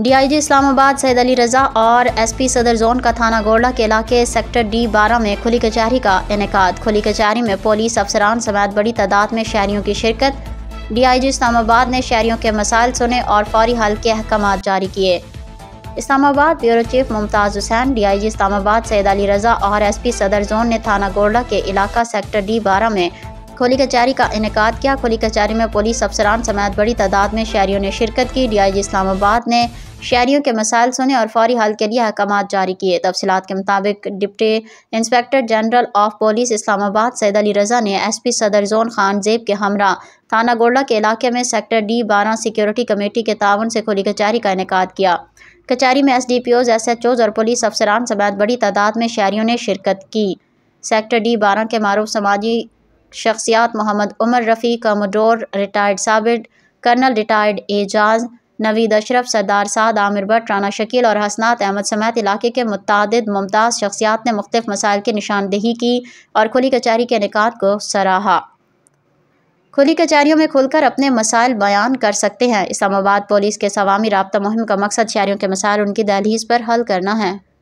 DIG اسلام آباد سید علی رضا اور SP صدر زون کا تھانہ گولڈا کے علاقے سیکٹر D12 میں کھلی کچہری کا انعقاد۔ کھلی کچہری میں پولیس افسران سمیت بڑی تعداد میں شہریوں کی شرکت۔ DIG اسلام آباد نے شہریوں کے مسائل سنے اور فوری حل کے احکامات جاری کیے۔ اسلام آباد بیورو چیف ممتاز حسین، DIG اسلام آباد سید علی رضا اور SP صدر زون نے تھانہ گولڈا کے علاقہ سیکٹر D12 میں کھلی کچہری کا انعقاد کیا۔ کھلی کچہری میں پولیس افسران سمیت بڑی تعداد میں شہریوں نے شرکت کی۔ DIG اسلام آباد نے شہریوں کے مسائل سنے اور فوری حل کے لیے احکامات جاری کیے۔ تفصیلات کے مطابق deputy inspector general of police Islamabad Syed Ali Raza نے SP صدر زون خان زیب کے ہمراہ تھانہ گولڈا کے علاقے میں سیکٹر D12 سیکیورٹی کمیٹی کے تعاون سے کھلی کچہری کا انعقاد کیا۔ کچہری میں SDPOs، SHOs اور پولیس افسران سمیت بڑی تعداد میں شہریوں نے شرکت کی۔ سیکٹر D12 کے معروف سماجی شخصیات Muhammad Umar Rafi, commodore retired Sabir, colonel retired Ijaz, Naveed Ashraf, Sardar Saad, Amir Butt, Rana Shakeel اور حسنات احمد سمیت علاقے کے متعدد ممتاز شخصیات نے مختلف مسائل کی نشاندہی کی اور کھلی کچہری کے انعقاد کو سراہا۔ کھلی کچہریوں میں کھل کر اپنے مسائل بیان کر سکتے ہیں۔ اسلام آباد پولیس کے عوامی رابطہ مہم کا مقصد شہریوں کے مسائل ان کی دہلیز پر حل کرنا ہے۔